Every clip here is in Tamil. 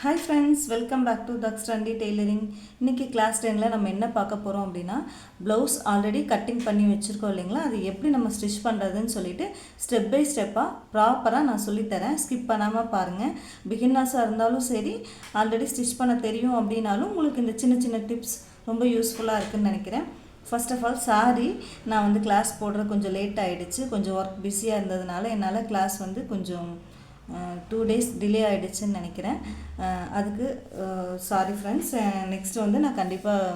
Hi friends, welcome back to Thaks trendy tailoring. இன்றைக்கி கிளாஸ் 10ல் நம்ம என்ன பார்க்க போகிறோம் அப்படின்னா, ப்ளவுஸ் ஆல்ரெடி கட்டிங் பண்ணி வச்சுருக்கோம் இல்லைங்களா, அது எப்படி நம்ம ஸ்டிச் பண்ணுறதுன்னு சொல்லிட்டு ஸ்டெப் பை ஸ்டெப்பாக ப்ராப்பராக நான் சொல்லித்தரேன். ஸ்கிப் பண்ணாமல் பாருங்கள். பிகினர்ஸாக இருந்தாலும் சரி, ஆல்ரெடி ஸ்டிச் பண்ண தெரியும் அப்படின்னாலும் உங்களுக்கு இந்த சின்ன சின்ன டிப்ஸ் ரொம்ப யூஸ்ஃபுல்லாக இருக்குதுன்னு நினைக்கிறேன். ஃபர்ஸ்ட் ஆஃப் ஆல் சாரி, நான் வந்து கிளாஸ் போடுறது கொஞ்சம் லேட் ஆகிடுச்சு. கொஞ்சம் ஒர்க் பிஸியாக இருந்ததுனால என்னால் கிளாஸ் வந்து கொஞ்சம் 2 days டிலே ஆகிடுச்சுன்னு நினைக்கிறேன். அதுக்கு சாரி ஃப்ரெண்ட்ஸ். நெக்ஸ்ட்டு வந்து நான் கண்டிப்பாக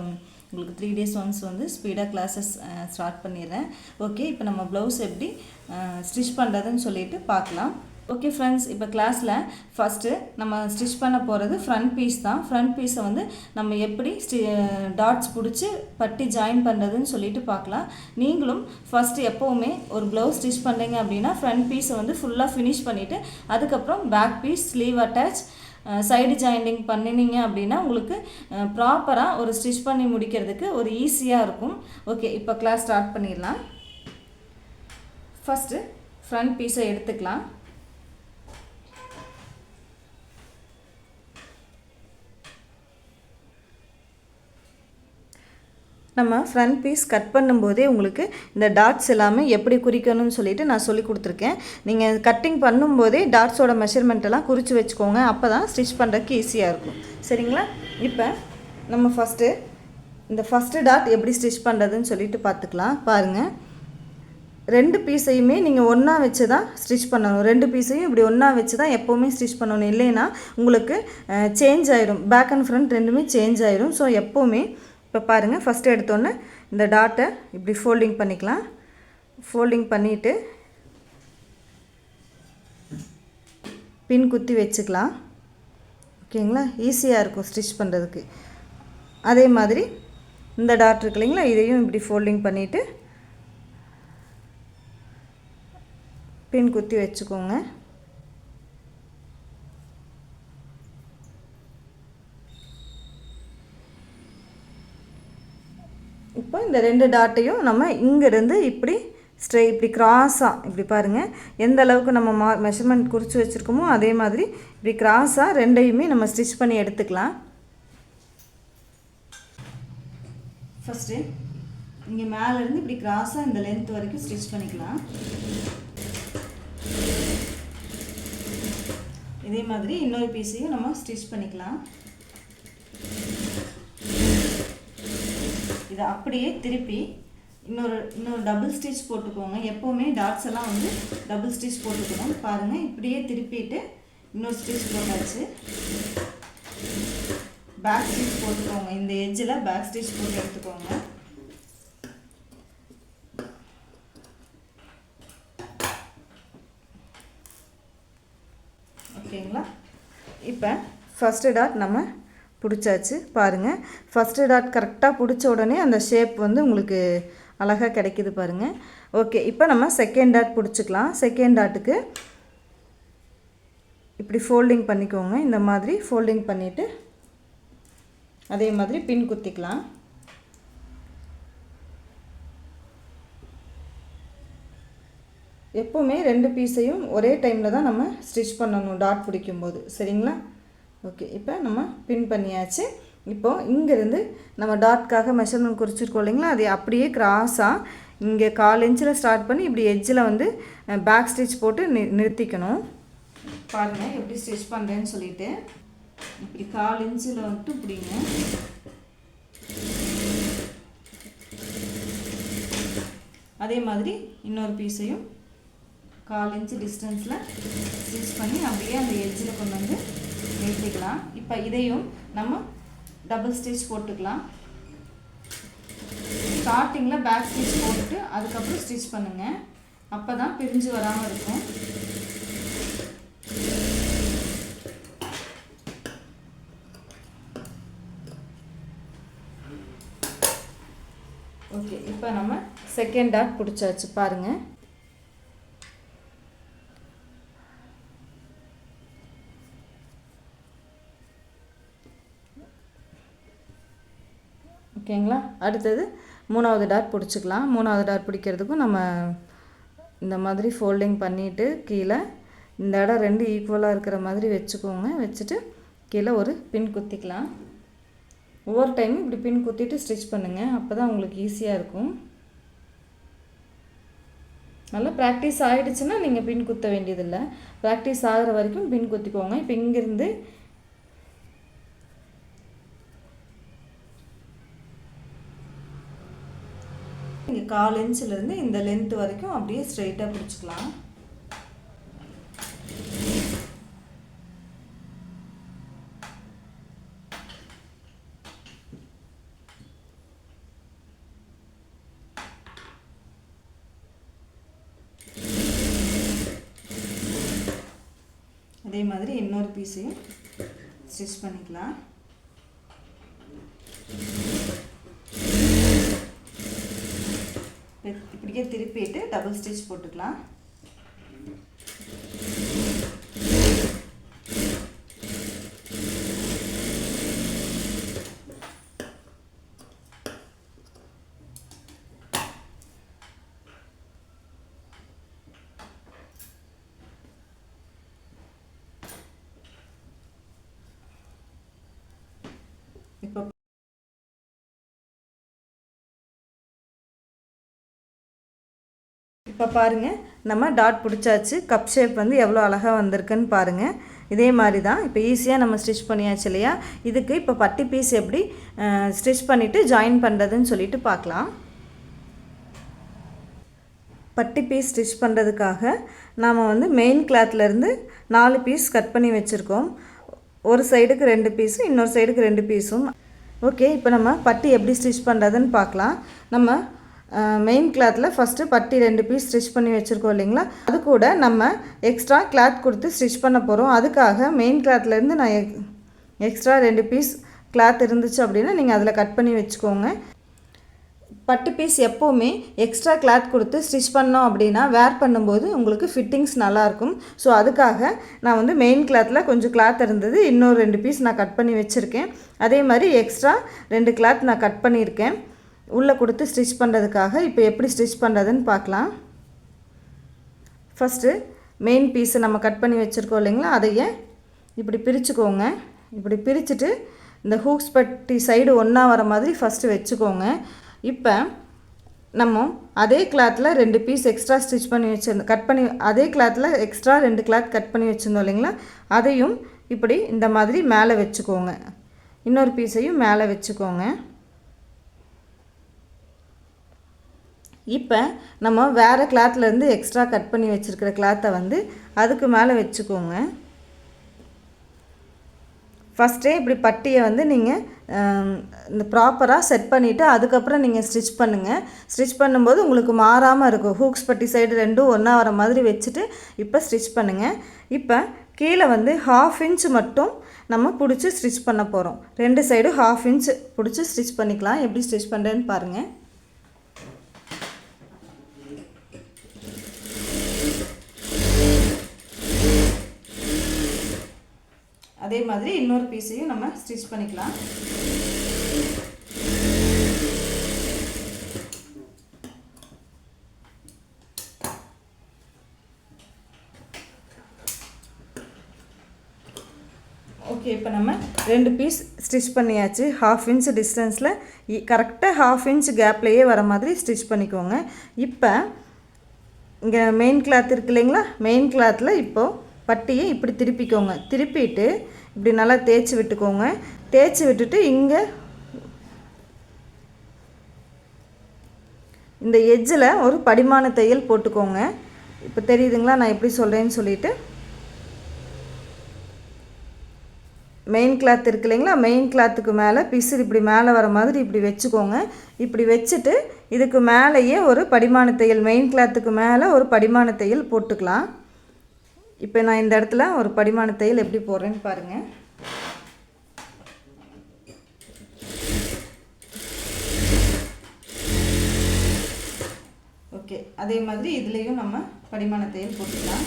உங்களுக்கு 3 days ஒன்ஸ் வந்து ஸ்பீடாக கிளாஸஸ் ஸ்டார்ட் பண்ணிடுறேன். ஓகே, இப்போ நம்ம ப்ளவுஸ் எப்படி ஸ்டிச் பண்ணுறதுன்னு சொல்லிட்டு பார்க்கலாம். ஓகே ஃப்ரெண்ட்ஸ், இப்போ கிளாஸில் ஃபஸ்ட்டு நம்ம ஸ்டிச் பண்ண போகிறது ஃப்ரண்ட் பீஸ் தான். ஃப்ரண்ட் பீஸை வந்து நம்ம எப்படி டாட்ஸ் பிடிச்சி பட்டி ஜாயின் பண்ணுறதுன்னு சொல்லிட்டு பார்க்கலாம். நீங்களும் ஃபஸ்ட்டு எப்போவுமே ஒரு ப்ளவுஸ் ஸ்டிச் பண்ணுறீங்க அப்படின்னா ஃப்ரண்ட் பீஸை வந்து ஃபுல்லாக ஃபினிஷ் பண்ணிவிட்டு அதுக்கப்புறம் back piece, sleeve attach, side joining பண்ணினீங்க அப்படின்னா உங்களுக்கு ப்ராப்பராக ஒரு ஸ்டிச் பண்ணி முடிக்கிறதுக்கு ஒரு ஈஸியாக இருக்கும். ஓகே, இப்போ கிளாஸ் ஸ்டார்ட் பண்ணிடலாம். ஃபஸ்ட்டு ஃப்ரண்ட் பீஸை எடுத்துக்கலாம். நம்ம ஃப்ரண்ட் பீஸ் கட் பண்ணும்போதே உங்களுக்கு இந்த டாட்ஸ் எல்லாமே எப்படி குறிக்கணும்னு சொல்லிட்டு நான் சொல்லி கொடுத்துருக்கேன். நீங்கள் கட்டிங் பண்ணும்போதே டாட்ஸோட மெஷர்மெண்ட்டெல்லாம் குறித்து வச்சுக்கோங்க. அப்போ தான் ஸ்டிச் பண்ணுறதுக்கு ஈஸியாக இருக்கும். சரிங்களா? இப்போ நம்ம இந்த ஃபஸ்ட்டு டாட் எப்படி ஸ்டிச் பண்ணுறதுன்னு சொல்லிட்டு பார்த்துக்கலாம். பாருங்கள், 2 பீஸையுமே நீங்கள் ஒன்றா வச்சு தான் ஸ்டிச் பண்ணணும். 2 பீஸையும் இப்படி ஒன்றா வச்சு தான் எப்போவுமே ஸ்டிச் பண்ணணும். இல்லைன்னா உங்களுக்கு சேஞ்ச் ஆயிடும். பேக் அண்ட் ஃப்ரண்ட் ரெண்டுமே சேஞ்ச் ஆயிடும். ஸோ எப்போவுமே இப்போ பாருங்கள், ஃபஸ்ட்டு எடுத்தோன்னே இந்த டாட்டை இப்படி ஃபோல்டிங் பண்ணிக்கலாம். ஃபோல்டிங் பண்ணிவிட்டு பின் குத்தி வச்சுக்கலாம். ஓகேங்களா? ஈஸியாக இருக்கும் ஸ்டிச் பண்ணுறதுக்கு. அதே மாதிரி இந்த டாட் இருக்கு இல்லைங்களா, இதையும் இப்படி ஃபோல்டிங் பண்ணிவிட்டு பின் குத்தி வச்சுக்கோங்க. இப்போ இந்த 2 டாட்டையும் நம்ம இங்கேருந்து இப்படி இப்படி கிராஸாக இப்படி பாருங்கள், எந்த அளவுக்கு நம்ம மெஷர்மெண்ட் குறித்து வச்சுருக்கோமோ அதே மாதிரி இப்படி கிராஸாக 2ஐயுமே நம்ம ஸ்டிச் பண்ணி எடுத்துக்கலாம். ஃபஸ்ட்டு இங்கே மேலேருந்து இப்படி கிராஸாக இந்த லென்த் வரைக்கும் ஸ்டிச் பண்ணிக்கலாம். இதே மாதிரி இன்னொரு பீஸையும் நம்ம ஸ்டிச் பண்ணிக்கலாம். இதை அப்படியே திருப்பி இன்னொரு டபுள் ஸ்டிச் போட்டுக்கோங்க. எப்போவுமே டாட்ஸ் எல்லாம் வந்து டபுள் ஸ்டிச் போட்டுக்கணும். பாருங்கள், இப்படியே திருப்பிட்டு இன்னொரு ஸ்டிச் போட்டாச்சு. பேக் ஸ்டிச் போட்டுக்கோங்க. இந்த எட்ஜில் பேக் ஸ்டிச் போட்டு எடுத்துக்கோங்க. ஓகேங்களா? இப்போ ஃபஸ்ட்டு டாட் நம்ம பிடிச்சாச்சு. பாருங்கள், ஃபஸ்ட்டு டாட் கரெக்டாக பிடிச்ச உடனே அந்த ஷேப் வந்து உங்களுக்கு அழகாக கிடைக்கிது பாருங்கள். ஓகே, இப்போ நம்ம செகண்ட் டாட் பிடிச்சிக்கலாம். செகண்ட் டாட்டுக்கு இப்படி ஃபோல்டிங் பண்ணிக்கோங்க. இந்த மாதிரி ஃபோல்டிங் பண்ணிவிட்டு அதே மாதிரி பின் குத்திக்கலாம். எப்போவுமே 2 பீஸையும் ஒரே டைமில் தான் நம்ம ஸ்டிச் பண்ணணும் டாட் பிடிக்கும்போது. சரிங்களா? ஓகே, இப்போ நம்ம பின் பண்ணியாச்சு. இப்போது இங்கேருந்து நம்ம டாட்காக மெஷர்மெண்ட் குறிச்சிருக்கோம் இல்லைங்களா, அதை அப்படியே கிராஸாக இங்கே 1/4 இன்ச்சில் ஸ்டார்ட் பண்ணி இப்படி எட்ஜில் வந்து பேக் ஸ்டிச் போட்டு நிறுத்திக்கணும். பாருங்கள் எப்படி ஸ்டிச் பண்ணுறேன்னு சொல்லிட்டு இப்படி 1/4 இன்ச்சில் வந்துட்டு பிடிங்க. அதே மாதிரி இன்னொரு பீஸையும் 1/4 இன்ச்சு டிஸ்டன்ஸில் ஸ்டிச் பண்ணி அப்படியே அந்த எட்ஜில் கொண்டு வந்து நிறுத்திக்கலாம். இப்போ இதையும் நம்ம டபுள் ஸ்டிச் போட்டுக்கலாம். ஸ்டார்டிங்கில் பேக் ஸ்டிச் போட்டுட்டு அதுக்கப்புறம் ஸ்டிச் பண்ணுங்கள். அப்போ தான் பிரிஞ்சு வராமல் இருக்கும். ஓகே, இப்போ நம்ம செகண்ட் டாட் பிடிச்சாச்சு. பாருங்கள், ஓகேங்களா? அடுத்தது 3வது டாட் பிடிச்சிக்கலாம். 3வது டாட் பிடிக்கிறதுக்கும் நம்ம இந்த மாதிரி ஃபோல்டிங் பண்ணிவிட்டு கீழே இந்த இடம் 2 ஈக்குவலாக இருக்கிற மாதிரி வச்சுக்கோங்க. வச்சுட்டு கீழே ஒரு பின் குத்திக்கலாம். ஒவ்வொரு டைமும் இப்படி பின் குத்திட்டு ஸ்டிச் பண்ணுங்கள், அப்போ தான் உங்களுக்கு ஈஸியாக இருக்கும். நல்லா ப்ராக்டிஸ் ஆகிடுச்சுன்னா நீங்கள் பின் குத்த வேண்டியதில்லை. ப்ராக்டிஸ் ஆகிற வரைக்கும் பின் குத்திக்கோங்க. இப்போ இங்கேருந்து இங்கே 1/4 இன்ச்சிலேருந்து இந்த லென்த்து வரைக்கும் அப்படியே ஸ்ட்ரைட்டாக பிடிச்சிக்கலாம். அதே மாதிரி இன்னொரு பீஸையும் ஸ்டிச் பண்ணிக்கலாம். இப்படியே திருப்பிட்டு டபுள் ஸ்டிச் போட்டுக்கலாம். இப்போ பாருங்கள், நம்ம டாட் பிடிச்சாச்சு. கப் ஷேப் வந்து எவ்வளோ அழகாக வந்திருக்குன்னு பாருங்கள். இதே மாதிரி தான் இப்போ ஈஸியாக நம்ம ஸ்டிச் பண்ணியாச்சு இல்லையா. இதுக்கு இப்போ பட்டி பீஸ் எப்படி ஸ்டிச் பண்ணிவிட்டு ஜாயின் பண்ணுறதுன்னு சொல்லிட்டு பார்க்கலாம். பட்டி பீஸ் ஸ்டிச் பண்ணுறதுக்காக நாம் வந்து மெயின் கிளாத்லேருந்து 4 பீஸ் கட் பண்ணி வச்சுருக்கோம். ஒரு சைடுக்கு 2 பீஸும் இன்னொரு சைடுக்கு 2 பீஸும். ஓகே, இப்போ நம்ம பட்டி எப்படி ஸ்டிச் பண்ணுறதுன்னு பார்க்கலாம். நம்ம மெயின் கிளாத்தில் ஃபஸ்ட்டு பட்டி 2 பீஸ் ஸ்டிச் பண்ணி வச்சுருக்கோம் இல்லைங்களா. அது கூட நம்ம எக்ஸ்ட்ரா கிளாத் கொடுத்து ஸ்டிச் பண்ண போகிறோம். அதுக்காக மெயின் கிளாத்லேருந்து நான் எக்ஸ்ட்ரா 2 பீஸ் கிளாத் இருந்துச்சு அப்படின்னா நீங்கள் அதில் கட் பண்ணி வச்சுக்கோங்க. பட்டு பீஸ் எப்போவுமே எக்ஸ்ட்ரா கிளாத் கொடுத்து ஸ்டிச் பண்ணோம் அப்படின்னா வேர் பண்ணும்போது உங்களுக்கு ஃபிட்டிங்ஸ் நல்லாயிருக்கும். ஸோ அதுக்காக நான் வந்து மெயின் கிளாத்தில் கொஞ்சம் கிளாத் இருந்தது, இன்னொரு 2 பீஸ் நான் கட் பண்ணி வச்சுருக்கேன். அதே மாதிரி எக்ஸ்ட்ரா 2 கிளாத் நான் கட் பண்ணியிருக்கேன் உள்ளே கொடுத்து ஸ்டிச் பண்ணுறதுக்காக. இப்போ எப்படி ஸ்டிச் பண்ணுறதுன்னு பார்க்கலாம். ஃபஸ்ட்டு மெயின் பீஸை நம்ம கட் பண்ணி வச்சுருக்கோம் இல்லைங்களா, அதையே இப்படி பிரிச்சுக்கோங்க. இப்படி பிரிச்சுட்டு இந்த ஹூக்ஸ் பட்டி சைடு ஒன்றா வர மாதிரி ஃபஸ்ட்டு வச்சுக்கோங்க. இப்போ நம்ம அதே கிளாத்தில் 2 பீஸ் எக்ஸ்ட்ரா ஸ்டிச் பண்ணி வச்சுருந்தோம், கட் பண்ணி அதே கிளாத்தில் எக்ஸ்ட்ரா 2 கிளாத் கட் பண்ணி வச்சுருந்தோம் இல்லைங்களா, அதையும் இப்படி இந்த மாதிரி மேலே வச்சுக்கோங்க. இன்னொரு பீஸையும் மேலே வச்சுக்கோங்க. இப்போ நம்ம வேறு கிளாத்லேருந்து எக்ஸ்ட்ரா கட் பண்ணி வச்சுருக்கிற கிளாத்தை வந்து அதுக்கு மேலே வச்சுக்கோங்க. ஃபஸ்ட்டே இப்படி பட்டியை வந்து நீங்கள் இந்த ப்ராப்பராக செட் பண்ணிவிட்டு அதுக்கப்புறம் நீங்கள் ஸ்டிச் பண்ணுங்கள். ஸ்டிச் பண்ணும்போது உங்களுக்கு மாறாமல் இருக்கும். ஹூக்ஸ் பட்டி சைடு 2 ஒன்றா வர மாதிரி வச்சுட்டு இப்போ ஸ்டிச் பண்ணுங்கள். இப்போ கீழே வந்து 1/2 இன்ச் மட்டும் நம்ம பிடிச்சி ஸ்டிச் பண்ண போகிறோம். 2 சைடும் 1/2 இன்ச் பிடிச்சி ஸ்டிச் பண்ணிக்கலாம். எப்படி ஸ்டிச் பண்ணுறேன்னு பாருங்கள். அதே மாதிரி இன்னொரு பீஸையும் நம்ம ஸ்டிச் பண்ணிக்கலாம். ஓகே, இப்போ நம்ம 2 பீஸ் ஸ்டிச் பண்ணியாச்சு. 1/2 இன்ச் டிஸ்டன்ஸில் கரெக்டாக 1/2 இன்ச் கேப்லேயே வர மாதிரி ஸ்டிச் பண்ணிக்கோங்க. இப்போ இங்கே மெயின் கிளாத் இருக்கு இல்லைங்களா, மெயின் கிளாத்தில் இப்போது பட்டியை இப்படி திருப்பிக்கோங்க. திருப்பிட்டு இப்படி நல்லா தேய்ச்சி விட்டுக்கோங்க. தேய்ச்சி விட்டுட்டு இங்கே இந்த எட்ஜில் ஒரு படிமான தையல் போட்டுக்கோங்க. இப்போ தெரியுதுங்களா நான் எப்படி சொல்கிறேன்னு சொல்லிட்டு. மெயின் கிளாத் இருக்கு இல்லைங்களா, மெயின் கிளாத்துக்கு மேலே பிசுறு இப்படி மேலே வர மாதிரி இப்படி வச்சுக்கோங்க. இப்படி வச்சுட்டு இதுக்கு மேலேயே ஒரு படிமான தையல், மெயின் கிளாத்துக்கு மேலே ஒரு படிமான தையல் போட்டுக்கலாம். இப்போ நான் இந்த இடத்துல ஒரு படிமான தையல் எப்படி போடுறேன்னு பாருங்கள். ஓகே, அதே மாதிரி இதுலேயும் நம்ம படிமான தையல் போட்டுக்கலாம்.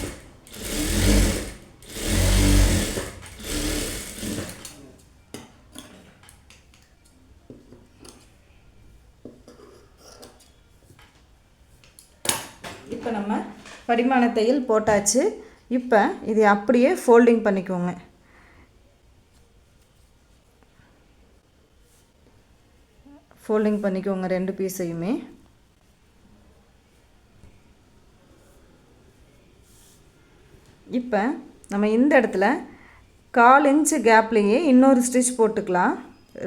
இப்போ நம்ம படிமான தையல் போட்டாச்சு. இப்போ இதை அப்படியே ஃபோல்டிங் பண்ணிக்கோங்க. ஃபோல்டிங் பண்ணிக்கோங்க ரெண்டு பீஸையுமே. இப்போ நம்ம இந்த இடத்துல 1/4 இன்ச்சு கேப்லேயே இன்னொரு ஸ்டிச் போட்டுக்கலாம்.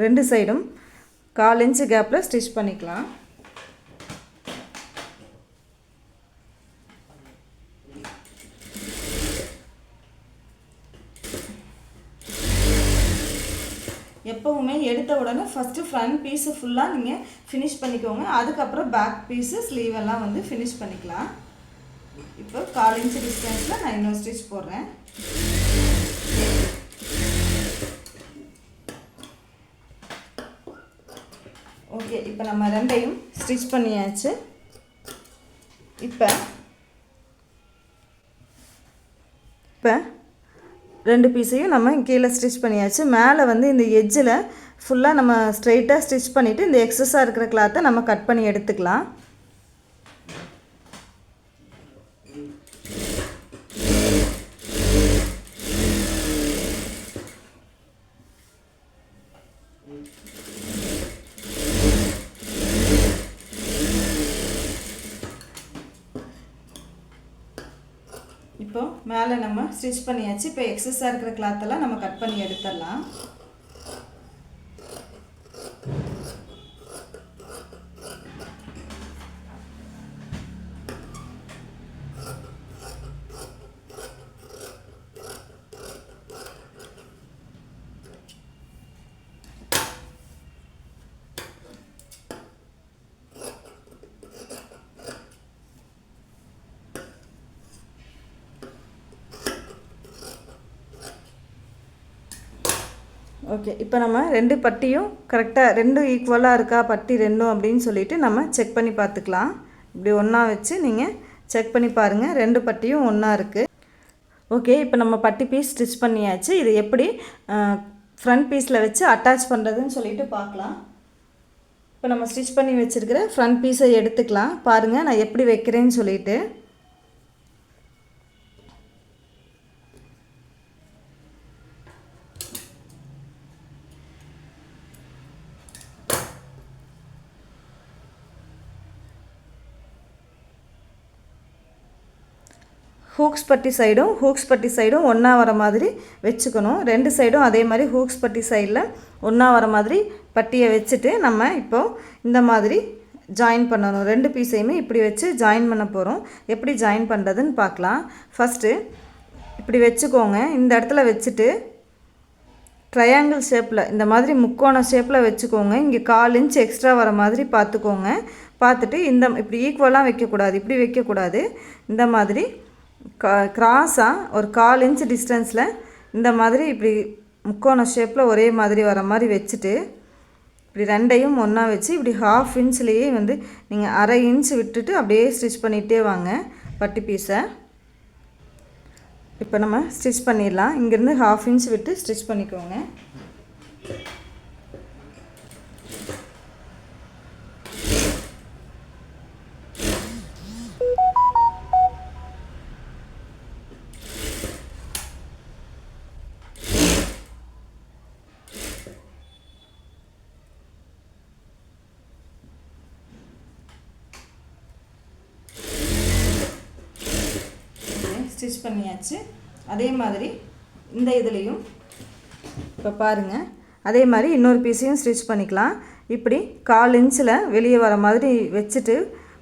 ரெண்டு சைடும் 1/4 இன்ச்சு கேப்பில் ஸ்டிச் பண்ணிக்கலாம். எப்போவுமே எடுத்த உடனே ஃபஸ்ட்டு ஃப்ரண்ட் பீஸு ஃபுல்லாக நீங்கள் ஃபினிஷ் பண்ணிக்கோங்க. அதுக்கப்புறம் பேக் பீஸு ஸ்லீவெல்லாம் வந்து ஃபினிஷ் பண்ணிக்கலாம். இப்போ 1/4 இன்ச்சு டிஸ்டன்ஸில் நான் இன்னொரு ஸ்டிச் போடுறேன். ஓகே, இப்போ நம்ம ரெண்டையும் ஸ்டிச் பண்ணியாச்சு. இப்போ ரெண்டு பீஸையும் நம்ம கீழே ஸ்டிச் பண்ணியாச்சு. மேலே வந்து இந்த எட்ஜில் ஃபுல்லாக நம்ம ஸ்ட்ரெயிட்டாக ஸ்டிச் பண்ணிவிட்டு இந்த எக்ஸஸாக இருக்கிற கிளாத்தை நம்ம கட் பண்ணி எடுத்துக்கலாம். இப்போ மேலே நம்ம ஸ்டிச் பண்ணியாச்சு. இப்போ எக்ஸஸாக இருக்கிற கிளாத்தெல்லாம் நம்ம கட் பண்ணி எடுத்துடலாம். ஓகே, இப்போ நம்ம ரெண்டு பட்டியும் கரெக்டாக ரெண்டும் ஈக்குவலாக இருக்கா பட்டி ரெண்டும் அப்படின்னு சொல்லிட்டு நம்ம செக் பண்ணி பார்த்துக்கலாம். இப்படி ஒன்றா வச்சு நீங்கள் செக் பண்ணி பாருங்கள், ரெண்டு பட்டியும் ஒன்றா இருக்குது. ஓகே, இப்போ நம்ம பட்டி பீஸ் ஸ்டிச் பண்ணியாச்சு. இது எப்படி ஃப்ரண்ட் பீஸில் வச்சு அட்டாச் பண்ணுறதுன்னு சொல்லிட்டு பார்க்கலாம். இப்போ நம்ம ஸ்டிச் பண்ணி வச்சுருக்கிற ஃப்ரண்ட் பீஸை எடுத்துக்கலாம். பாருங்கள் நான் எப்படி வைக்கிறேன்னு சொல்லிட்டு. ஹூக்ஸ் பட்டி சைடும் ஒன்றா வர மாதிரி வச்சுக்கணும். ரெண்டு சைடும் அதே மாதிரி ஹூக்ஸ் பட்டி சைடில் ஒன்றா வர மாதிரி பட்டியை வச்சுட்டு நம்ம இப்போது இந்த மாதிரி ஜாயின் பண்ணணும். ரெண்டு பீஸையுமே இப்படி வச்சு ஜாயின் பண்ண போகிறோம். எப்படி ஜாயின் பண்ணுறதுன்னு பார்க்கலாம். ஃபஸ்ட்டு இப்படி வச்சுக்கோங்க. இந்த இடத்துல வச்சுட்டு ட்ரையாங்கிள் ஷேப்பில் இந்த மாதிரி முக்கோண ஷேப்பில் வச்சுக்கோங்க. இங்கே 1/4 இன்ச் எக்ஸ்ட்ரா வர மாதிரி பார்த்துக்கோங்க. பார்த்துட்டு இப்படி ஈக்குவலாக வைக்கக்கூடாது, இப்படி வைக்கக்கூடாது. இந்த மாதிரி கிராஸாக ஒரு 1/4 இன்ச் டிஸ்டன்ஸில் இந்த மாதிரி இப்படி முக்கோண ஷேப்பில் ஒரே மாதிரி வர மாதிரி வச்சுட்டு இப்படி ரெண்டையும் ஒன்றா வச்சு இப்படி 1/2 இன்ச்லேயே வந்து நீங்கள் 1/2 இன்ச் விட்டுட்டு அப்படியே ஸ்டிச் பண்ணிகிட்டே வாங்க பட்டி பீஸை. இப்போ நம்ம ஸ்டிச் பண்ணிடலாம். இங்கேருந்து 1/2 இன்ச் விட்டு ஸ்டிச் பண்ணிக்கோங்க. ஸ்டிச் பண்ணியாச்சு. அதே மாதிரி இந்த இதுலேயும் இப்போ பாருங்கள், அதே மாதிரி இன்னொரு பீஸையும் ஸ்டிச் பண்ணிக்கலாம். இப்படி 1/4 இன்ச்சில் வெளியே வர மாதிரி வச்சுட்டு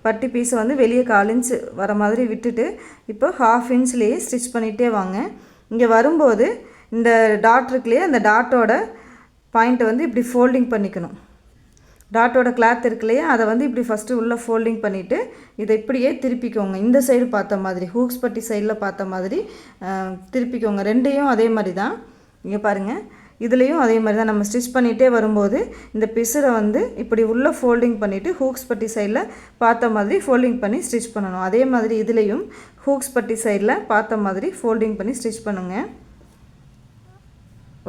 பட்டி பீஸை வந்து வெளியே 1/4 இன்ச் வர மாதிரி விட்டுட்டு இப்போ 1/2 இன்ச்லேயே ஸ்டிச் பண்ணிகிட்டே வாங்க. இங்கே வரும்போது இந்த டாட் இருக்குலையே, அந்த டாட்டோட பாயிண்ட்டை வந்து இப்படி ஃபோல்டிங் பண்ணிக்கணும். டாட்டோட கிளாத் இருக்கு இல்லையா, அதை வந்து இப்படி ஃபஸ்ட்டு உள்ளே ஃபோல்டிங் பண்ணிவிட்டு இதை இப்படியே திருப்பிக்கோங்க. இந்த சைடு பார்த்த மாதிரி, ஹூக்ஸ் பட்டி சைடில் பார்த்த மாதிரி திருப்பிக்கோங்க. ரெண்டையும் அதே மாதிரி தான். இங்கே பாருங்கள், இதுலேயும் அதே மாதிரி தான். நம்ம ஸ்டிச் பண்ணிகிட்டே வரும்போது இந்த பிசுரை வந்து இப்படி உள்ளே ஃபோல்டிங் பண்ணிவிட்டு ஹூக்ஸ் பட்டி சைடில் பார்த்த மாதிரி ஃபோல்டிங் பண்ணி ஸ்டிச் பண்ணணும். அதே மாதிரி இதுலேயும் ஹூக்ஸ் பட்டி சைடில் பார்த்த மாதிரி ஃபோல்டிங் பண்ணி ஸ்டிச் பண்ணுங்கள்.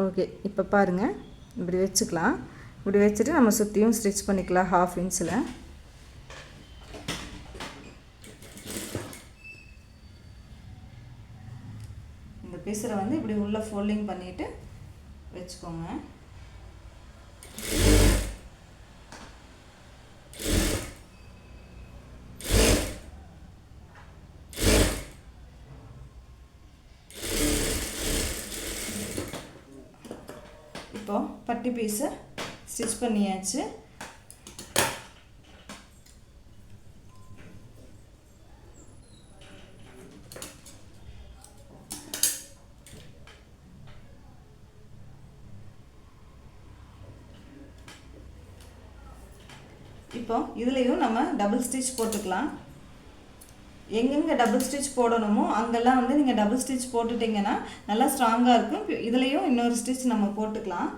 ஓகே, இப்போ பாருங்கள், இப்படி வச்சுக்கலாம். இப்படி வச்சுட்டு நம்ம சுற்றியும் ஸ்டிச் பண்ணிக்கலாம் 1/2 இன்ச்சில். இந்த பீஸரை வந்து இப்படி உள்ள ஃபோல்டிங் பண்ணிவிட்டு வச்சுக்கோங்க. இப்போ பட்டி பீஸை ஸ்டிச் பண்ணியாச்சு. இப்போ இதுலேயும் நம்ம டபுள் ஸ்டிச் போட்டுக்கலாம். எங்கெங்கே டபுள் ஸ்டிச் போடணுமோ அங்கெல்லாம் வந்து நீங்கள் டபுள் ஸ்டிச் போட்டுட்டிங்கன்னா நல்லா ஸ்ட்ராங்காக இருக்கும். இதுலேயும் இன்னொரு ஸ்டிச் நம்ம போட்டுக்கலாம்.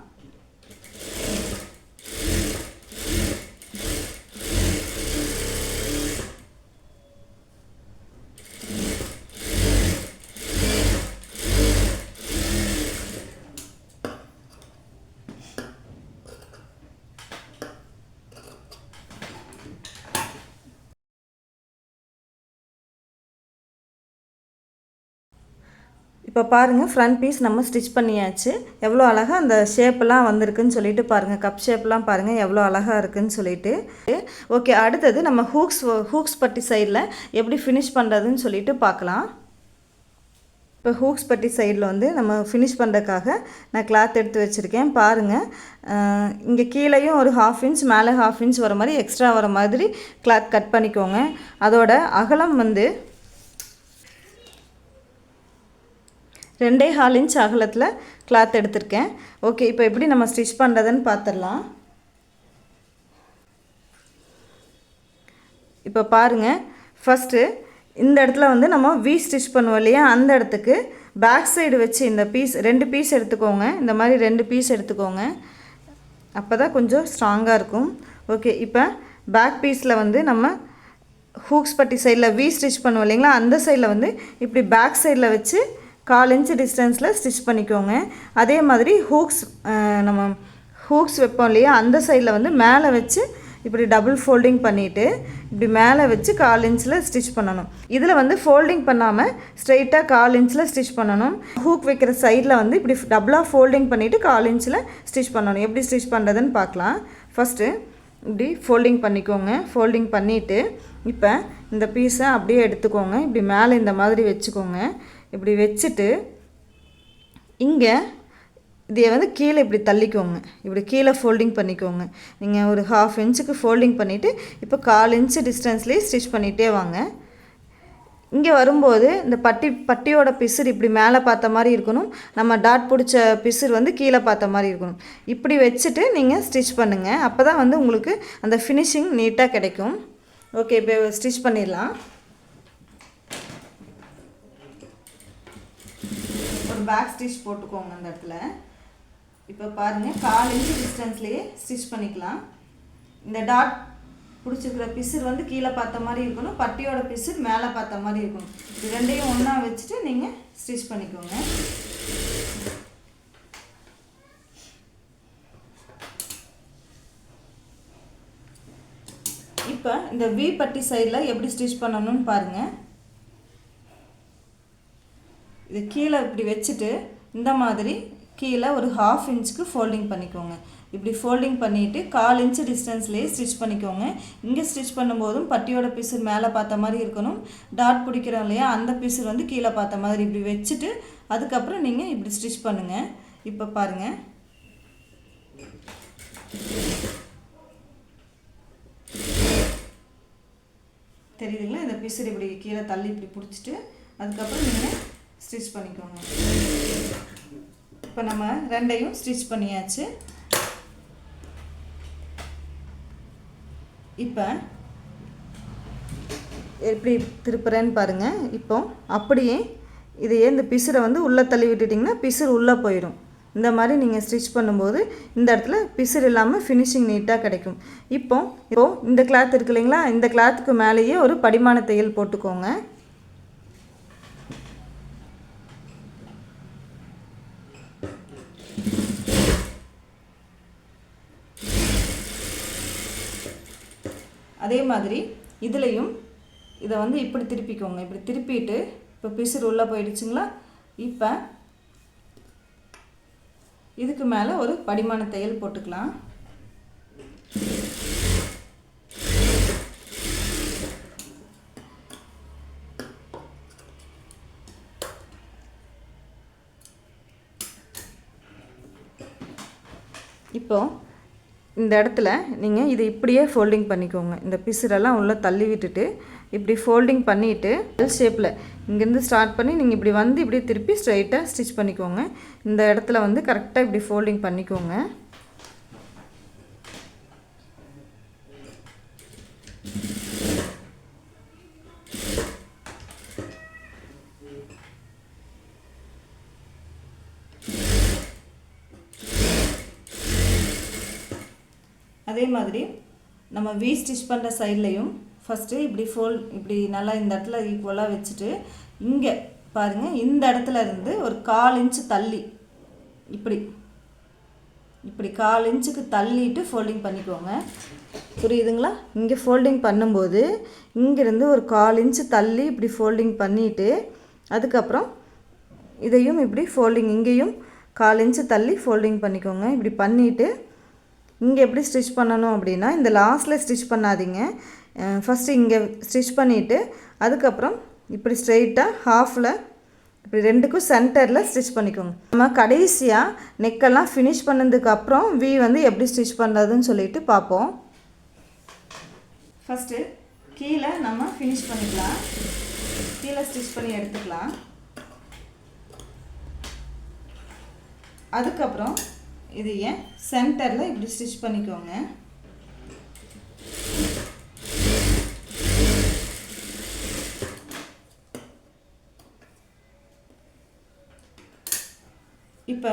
இப்போ பாருங்கள், ஃப்ரண்ட் பீஸ் நம்ம ஸ்டிச் பண்ணியாச்சு. எவ்வளோ அழகாக அந்த ஷேப்லாம் வந்திருக்குன்னு சொல்லிட்டு பாருங்கள். கப் ஷேப்லாம் பாருங்கள் எவ்வளோ அழகாக இருக்குதுன்னு சொல்லிட்டு. ஓகே, அடுத்தது நம்ம ஹூக்ஸ் பட்டி சைடில் எப்படி ஃபினிஷ் பண்ணுறதுன்னு சொல்லிட்டு பார்க்கலாம். இப்போ ஹூக்ஸ் பட்டி சைடில் வந்து நம்ம ஃபினிஷ் பண்ணுறதுக்காக நான் கிளாத் எடுத்து வச்சுருக்கேன். பாருங்கள், இங்கே கீழேயும் ஒரு 1/2 இன்ச் மேலே 1/2 இன்ச் வர மாதிரி எக்ஸ்ட்ரா வர மாதிரி கிளாத் கட் பண்ணிக்கோங்க. அதோட அகலம் வந்து 2.25 இன்ச் அகலத்தில் கிளாத் எடுத்திருக்கேன். ஓகே, இப்போ எப்படி நம்ம ஸ்டிச் பண்ணுறதுன்னு பார்த்துடலாம். இப்போ பாருங்கள், ஃபஸ்ட்டு இந்த இடத்துல வந்து நம்ம வி ஸ்டிச் பண்ணுவோம் இல்லையா, அந்த இடத்துக்கு பேக் சைடு வச்சு இந்த பீஸ் 2 பீஸ் எடுத்துக்கோங்க. இந்த மாதிரி 2 பீஸ் எடுத்துக்கோங்க. அப்போ தான் கொஞ்சம் ஸ்ட்ராங்காக இருக்கும். ஓகே, இப்போ பேக் பீஸில் வந்து நம்ம ஹூக்ஸ் பட்டி சைடில் வி ஸ்டிச் பண்ணுவோம் இல்லைங்களா, அந்த சைடில் வந்து இப்படி பேக் சைடில் வச்சு 1/4 இன்ச் டிஸ்டன்ஸில் ஸ்டிச் பண்ணிக்கோங்க. அதே மாதிரி நம்ம ஹூக்ஸ் வைப்போம் இல்லையா, அந்த சைடில் வந்து மேலே வச்சு இப்படி டபுள் ஃபோல்டிங் பண்ணிவிட்டு இப்படி மேலே வச்சு 1/4 இன்ச்சில் ஸ்டிச் பண்ணணும். இதில் வந்து ஃபோல்டிங் பண்ணாமல் ஸ்ட்ரெயிட்டாக 1/4 இன்ச்சில் ஸ்டிச் பண்ணணும். ஹூக் வைக்கிற சைடில் வந்து இப்படி டபுளாக ஃபோல்டிங் பண்ணிவிட்டு 1/4 இன்ச்சில் ஸ்டிச் பண்ணணும். எப்படி ஸ்டிச் பண்ணுறதுன்னு பார்க்கலாம். ஃபஸ்ட்டு இப்படி ஃபோல்டிங் பண்ணிக்கோங்க. ஃபோல்டிங் பண்ணிவிட்டு இப்போ இந்த பீஸை அப்படியே எடுத்துக்கோங்க. இப்படி மேலே இந்த மாதிரி வச்சுக்கோங்க. இப்படி வச்சுட்டு இங்கே இதை வந்து கீழே இப்படி தள்ளிக்கோங்க. இப்படி கீழே ஃபோல்டிங் பண்ணிக்கோங்க. நீங்கள் ஒரு 1/2 இன்ச்சுக்கு ஃபோல்டிங் பண்ணிவிட்டு இப்போ 1/4 இன்ச்சு டிஸ்டன்ஸ்லேயே ஸ்டிச் பண்ணிகிட்டே வாங்க. இங்கே வரும்போது இந்த பட்டியோட பிசுறு இப்படி மேலே பார்த்த மாதிரி இருக்கணும். நம்ம டாட் பிடிச்ச பிசுறு வந்து கீழே பார்த்த மாதிரி இருக்கணும். இப்படி வச்சுட்டு நீங்கள் ஸ்டிச் பண்ணுங்கள். அப்போ தான் வந்து உங்களுக்கு அந்த ஃபினிஷிங் நீட்டாக கிடைக்கும். ஓகே, இப்போ ஸ்டிச் பண்ணிடலாம். ஒரு பேக் ஸ்டிச் போட்டுக்கோங்க அந்த இடத்துல. இப்போ பாருங்கள், 1/4 இன்ச்சு டிஸ்டன்ஸ்லேயே ஸ்டிச் பண்ணிக்கலாம். இந்த டாட் பிடிச்சிருக்கிற பிசுறு வந்து கீழே பார்த்த மாதிரி இருக்கணும். பட்டியோட பிசுறு மேலே பார்த்த மாதிரி இருக்கணும். இது ரெண்டையும் ஒன்றா வச்சுட்டு நீங்கள் ஸ்டிச் பண்ணிக்கோங்க. இப்போ இந்த வி பட்டி சைடில் எப்படி ஸ்டிச் பண்ணணும்னு பாருங்கள். இது கீழே இப்படி வச்சுட்டு இந்த மாதிரி கீழே ஒரு 1/2 இன்ச்சுக்கு ஃபோல்டிங் பண்ணிக்கோங்க. இப்படி ஃபோல்டிங் பண்ணிவிட்டு 1/4 இன்ச்சு டிஸ்டன்ஸ்லேயே ஸ்டிச் பண்ணிக்கோங்க. இங்கே ஸ்டிச் பண்ணும்போதும் பட்டியோட பிசுறு மேலே பார்த்த மாதிரி இருக்கணும். டாட் பிடிக்கிறோம் இல்லையா, அந்த பிசுறு வந்து கீழே பார்த்த மாதிரி இப்படி வச்சுட்டு அதுக்கப்புறம் நீங்கள் இப்படி ஸ்டிச் பண்ணுங்கள். இப்போ பாருங்கள், தெரியுதுங்களா? இந்த பிசுறு இப்படி கீழே தள்ளி இப்படி பிடிச்சிட்டு அதுக்கப்புறம் நீங்கள் ஸ்டிச் பண்ணிக்கோங்க. இப்போ நம்ம ரெண்டையும் ஸ்டிச் பண்ணியாச்சு. இப்போ எப்படி திருப்புறேன்னு பாருங்கள். இப்போ அப்படியே இதையே இந்த பிசுரை வந்து உள்ளே தள்ளி விட்டுட்டிங்கன்னா பிசுறு உள்ளே போயிடும். இந்த மாதிரி நீங்கள் ஸ்டிச் பண்ணும்போது இந்த இடத்துல பிசுறு இல்லாமல் ஃபினிஷிங் நீட்டாக கிடைக்கும். இப்போது இந்த கிளாத் இருக்கு இல்லைங்களா, இந்த கிளாத்துக்கு மேலேயே ஒரு படிமான தையல் போட்டுக்கோங்க. அதே மாதிரி இதுலேயும் இதை வந்து இப்படி திருப்பிக்கோங்க. இப்படி திருப்பிட்டு இப்போ பிசுறு உள்ளே போயிடுச்சுங்களா. இப்போ இதுக்கு மேலே ஒரு படிமான தையல் போட்டுக்கலாம். இப்போது இந்த இடத்துல நீங்கள் இதை இப்படியே ஃபோல்டிங் பண்ணிக்கோங்க. இந்த பிசுரெல்லாம் உள்ளே தள்ளி விட்டுட்டு இப்படி ஃபோல்டிங் பண்ணிவிட்டு எல் ஷேப்பில் இங்கேருந்து ஸ்டார்ட் பண்ணி நீங்கள் இப்படி வந்து இப்படி திருப்பி ஸ்ட்ரைட்டாக ஸ்டிச் பண்ணிக்கோங்க. இந்த இடத்துல வந்து கரெக்டாக இப்படி ஃபோல்டிங் பண்ணிக்கோங்க. அதே மாதிரி நம்ம வி ஸ்டிச் பண்ணுற சைட்லேயும் ஃபஸ்ட்டு இப்படி நல்லா இந்த இடத்துல ஈக்குவலாக வச்சுட்டு இங்கே பாருங்கள், இந்த இடத்துல இருந்து ஒரு 1/4 இன்ச்சு தள்ளி இப்படி 1/4 இன்ச்சுக்கு தள்ளிட்டு ஃபோல்டிங் பண்ணிக்கோங்க. புரியுதுங்களா? இங்கே ஃபோல்டிங் பண்ணும்போது இங்கேருந்து ஒரு 1/4 இன்ச்சு தள்ளி இப்படி ஃபோல்டிங் பண்ணிவிட்டு அதுக்கப்புறம் இதையும் இப்படி ஃபோல்டிங் இங்கேயும் 1/4 இன்ச்சு தள்ளி ஃபோல்டிங் பண்ணிக்கோங்க. இப்படி பண்ணிவிட்டு இங்கே எப்படி ஸ்டிச் பண்ணணும் அப்படின்னா, இந்த லாஸ்ட்டில் ஸ்டிச் பண்ணாதீங்க. ஃபஸ்ட்டு இங்கே ஸ்டிச் பண்ணிவிட்டு அதுக்கப்புறம் இப்படி ஸ்ட்ரெயிட்டாக ஹாஃபில் இப்படி 2க்கும் சென்டரில் ஸ்டிச் பண்ணிக்கோங்க. நம்ம கடைசியாக நெக்கெல்லாம் ஃபினிஷ் பண்ணதுக்கப்புறம் வி வந்து எப்படி ஸ்டிச் பண்ணுறதுன்னு சொல்லிட்டு பார்ப்போம். ஃபஸ்ட்டு கீழே நம்ம ஃபினிஷ் பண்ணிக்கலாம். கீழே ஸ்டிச் பண்ணி எடுத்துக்கலாம். அதுக்கப்புறம் இது ஏன் சென்டரில் இப்படி ஸ்டிச் பண்ணிக்கோங்க. இப்போ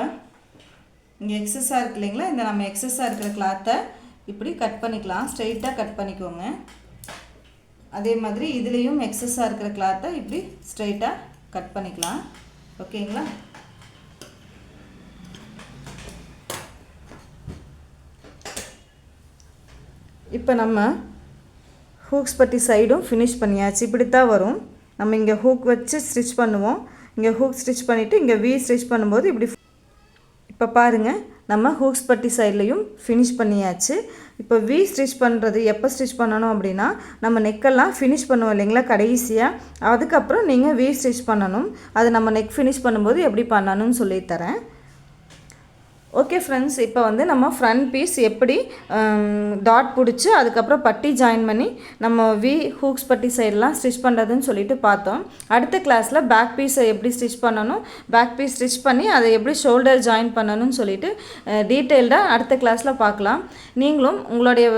இங்கே எக்ஸஸாக இருக்கு இல்லைங்களா, இந்த நம்ம எக்ஸஸாக இருக்கிற கிளாத்தை இப்படி கட் பண்ணிக்கலாம். ஸ்ட்ரெயிட்டாக கட் பண்ணிக்கோங்க. அதே மாதிரி இதுலேயும் எக்ஸஸாக இருக்கிற கிளாத்தை இப்படி ஸ்ட்ரெயிட்டாக கட் பண்ணிக்கலாம். ஓகேங்களா? இப்போ நம்ம ஹூக்ஸ் பட்டி சைடும் ஃபினிஷ் பண்ணியாச்சு. இப்படி தான் வரும். நம்ம இங்கே ஹூக் வச்சு ஸ்டிச் பண்ணுவோம். இங்கே ஹூக் ஸ்டிச் பண்ணிவிட்டு இங்கே வி ஸ்டிச் பண்ணும்போது இப்படி. இப்போ பாருங்கள், நம்ம ஹூக்ஸ் பட்டி சைட்லேயும் ஃபினிஷ் பண்ணியாச்சு. இப்போ வி ஸ்டிச் பண்ணுறது எப்போ ஸ்டிச் பண்ணணும் அப்படின்னா, நம்ம நெக்கெல்லாம் ஃபினிஷ் பண்ணுவோம் இல்லைங்களா கடைசியாக, அதுக்கப்புறம் நீங்கள் வி ஸ்டிச் பண்ணணும். அது நம்ம நெக் ஃபினிஷ் பண்ணும்போது எப்படி பண்ணணும்னு சொல்லித்தரேன். ஓகே ஃப்ரெண்ட்ஸ், இப்போ வந்து நம்ம ஃப்ரண்ட் பீஸ் எப்படி டாட் பிடிச்சி அதுக்கப்புறம் பட்டி ஜாயின் பண்ணி நம்ம வி ஹூக்ஸ் பட்டி சைடெலாம் ஸ்டிச் பண்ணுறதுன்னு சொல்லிட்டு பார்த்தோம். அடுத்த கிளாஸில் பேக் பீஸை எப்படி ஸ்டிச் பண்ணணும், பேக் பீஸ் ஸ்டிச் பண்ணி அதை எப்படி ஷோல்டர் ஜாயின் பண்ணணும்னு சொல்லிட்டு டீட்டெயில்டாக அடுத்த கிளாஸில் பார்க்கலாம். நீங்களும் உங்களுடைய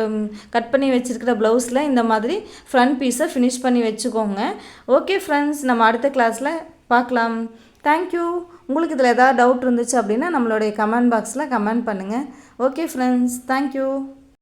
கட் பண்ணி வச்சுருக்கிற ப்ளவுஸில் இந்த மாதிரி ஃப்ரண்ட் பீஸை ஃபினிஷ் பண்ணி வச்சுக்கோங்க. ஓகே ஃப்ரெண்ட்ஸ், நம்ம அடுத்த கிளாஸில் பார்க்கலாம். தேங்க்யூ. உங்களுக்கு இதில் ஏதாவது டவுட் இருந்துச்சு அப்படின்னா நம்மளுடைய கமெண்ட் பாக்ஸில் கமெண்ட் பண்ணுங்கள். Okay friends, thank you.